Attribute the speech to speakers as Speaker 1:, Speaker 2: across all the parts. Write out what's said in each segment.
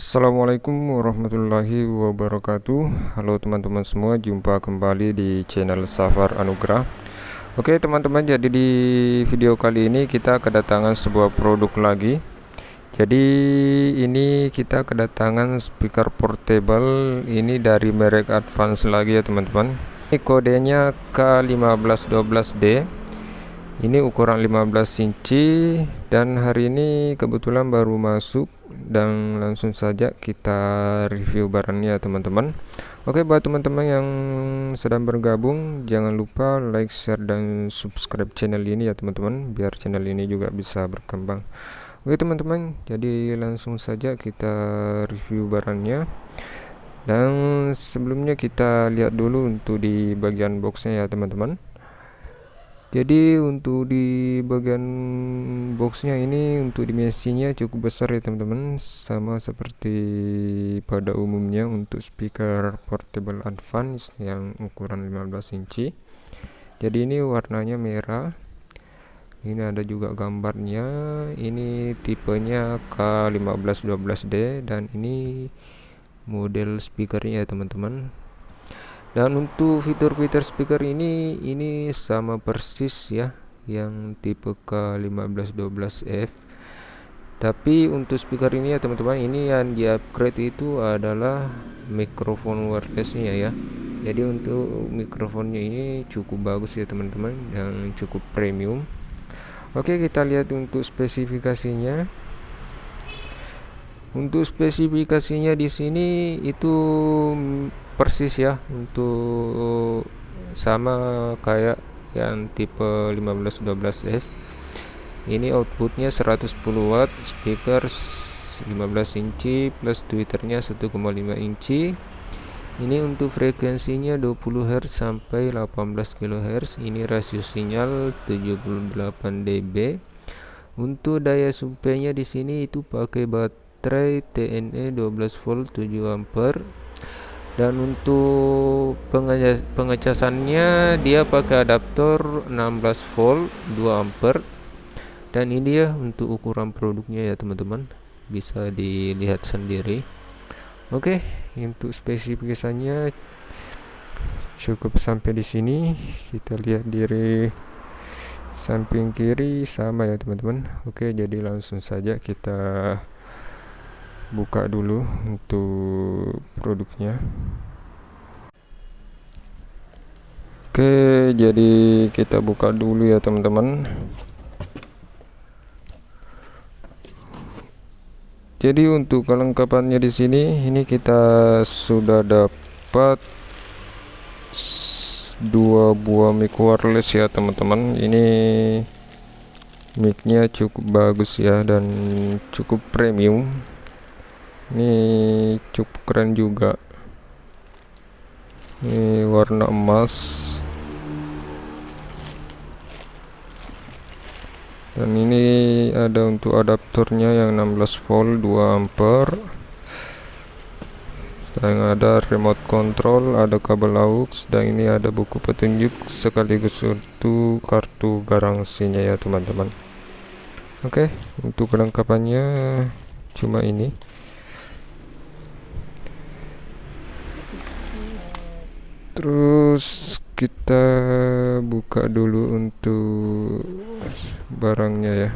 Speaker 1: Assalamualaikum warahmatullahi wabarakatuh. Halo teman-teman semua, jumpa kembali di channel Safar Anugrah. Oke teman-teman, jadi di video kali ini kita kedatangan sebuah produk lagi. Jadi ini kita kedatangan speaker portable, ini dari merek Advance lagi ya teman-teman. Ini kodenya K1512D. Ini ukuran 15 inci dan hari ini kebetulan baru masuk dan langsung saja kita review barangnya teman-teman. Oke, buat teman-teman yang sedang bergabung, jangan lupa like, share, dan subscribe channel ini ya teman-teman, biar channel ini juga bisa berkembang. Oke teman-teman, jadi langsung saja kita review barangnya. Dan sebelumnya kita lihat dulu untuk di bagian boxnya ya teman-teman. Jadi untuk di bagian boxnya ini, untuk dimensinya cukup besar ya teman-teman, sama seperti pada umumnya untuk speaker portable Advance yang ukuran 15 inci. Jadi ini warnanya merah, ini ada juga gambarnya. Ini tipenya K1512D dan ini model speakernya ya teman-teman. Dan untuk fitur-fitur speaker ini sama persis ya yang tipe K1512F. Tapi untuk speaker ini ya teman-teman, ini yang di upgrade itu adalah mikrofon wirelessnya ya. Jadi untuk mikrofonnya ini cukup bagus ya teman-teman, yang cukup premium. Oke, kita lihat untuk spesifikasinya. Untuk spesifikasinya di sini itu persis ya, untuk sama kayak yang tipe 1512F. Ini outputnya 110 watt, speaker 15 inci plus tweeternya 1,5 inci. Ini untuk frekuensinya 20 Hz sampai 18 kHz. Ini rasio sinyal 78 dB. Untuk daya supply-nya di sini itu pakai baterai TNE 12 volt 7 ampere. Dan untuk pengecasannya dia pakai adaptor 16 volt 2 ampere. Dan ini dia untuk ukuran produknya ya teman-teman, bisa dilihat sendiri. Oke, untuk spesifikasinya cukup sampai di sini. Kita lihat dari samping kiri sama ya teman-teman. Oke, jadi langsung saja kita buka dulu untuk produknya. Oke, jadi kita buka dulu ya teman-teman. Jadi untuk kelengkapannya di sini, ini kita sudah dapat dua buah mic wireless ya teman-teman. Ini micnya cukup bagus ya dan cukup premium. Ini cukup keren juga. Ini warna emas. Dan ini ada untuk adaptornya yang 16 volt 2 ampere. Dan ada remote control, ada kabel aux, dan ini ada buku petunjuk sekaligus untuk kartu garansinya ya teman-teman. Oke, untuk kelengkapannya cuma ini. Terus kita buka dulu untuk barangnya ya.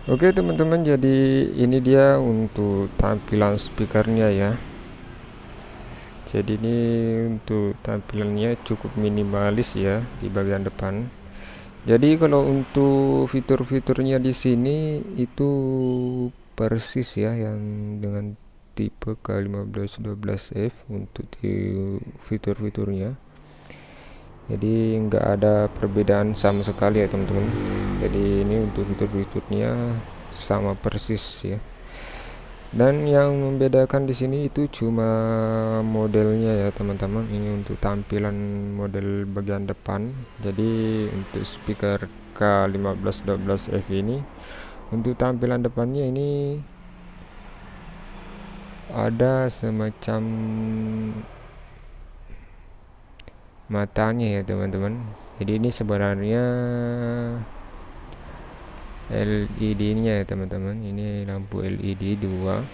Speaker 1: Oke teman-teman, jadi ini dia untuk tampilan speakernya ya. Jadi ini untuk tampilannya cukup minimalis ya di bagian depan. Jadi kalau untuk fitur-fiturnya di sini itu persis ya yang dengan tipe K1512F untuk di fitur-fiturnya. Jadi nggak ada perbedaan sama sekali ya teman-teman. Jadi ini untuk fitur-fiturnya sama persis ya. Dan yang membedakan di sini itu cuma modelnya ya teman-teman. Ini untuk tampilan model bagian depan. Jadi untuk speaker K1512F ini, untuk tampilan depannya ini ada semacam matanya ya teman-teman. Jadi ini sebenarnya LED nya ya teman-teman. Ini lampu LED 2.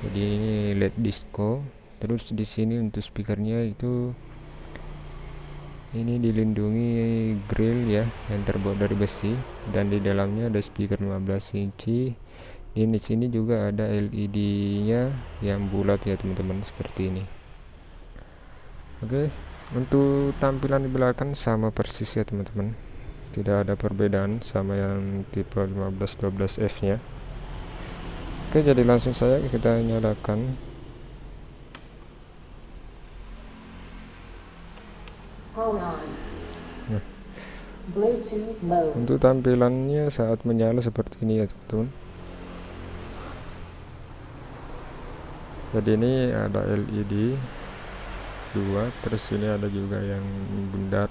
Speaker 1: Jadi ini LED disco. Terus di sini untuk speakernya itu ini dilindungi grill ya, yang terbuat dari besi, dan di dalamnya ada speaker 15 inci. Di sini juga ada LED nya yang bulat ya teman-teman, seperti ini. Oke, untuk tampilan di belakang sama persis ya teman-teman, tidak ada perbedaan sama yang tipe 1512F nya. Oke, jadi langsung saja kita nyalakan. Nah, untuk tampilannya saat menyala seperti ini ya teman-teman. Jadi ini ada LED 2, terus ini ada juga yang bundar.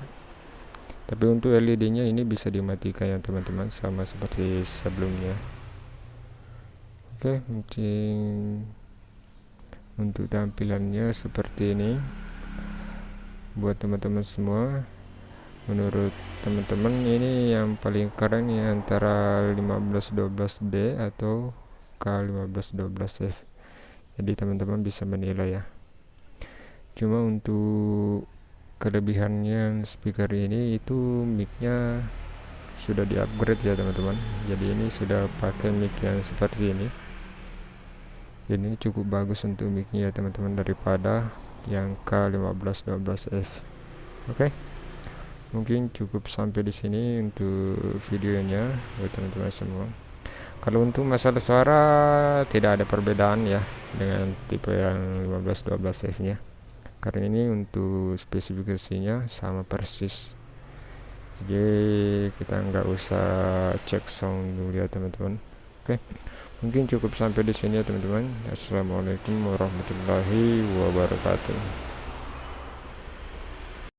Speaker 1: Tapi untuk LED nya ini bisa dimatikan ya teman-teman, sama seperti sebelumnya. Oke, mungkin untuk tampilannya seperti ini. Buat teman-teman semua, menurut teman-teman ini yang paling keren ya antara 1512D atau K1512F. Jadi teman-teman bisa menilai ya. Cuma untuk kelebihannya speaker ini itu micnya sudah di upgrade ya teman-teman. Jadi ini sudah pakai mic yang seperti ini. Jadi ini cukup bagus untuk micnya ya teman-teman, daripada yang K1512F. Oke, mungkin cukup sampai di sini untuk videonya buat teman-teman semua. Kalau untuk masalah suara tidak ada perbedaan ya dengan tipe yang 1512F nya, karena ini untuk spesifikasinya sama persis. Jadi kita nggak usah cek sound dulu ya teman-teman. Oke, mungkin cukup sampai di sini ya teman-teman. Assalamualaikum warahmatullahi wabarakatuh.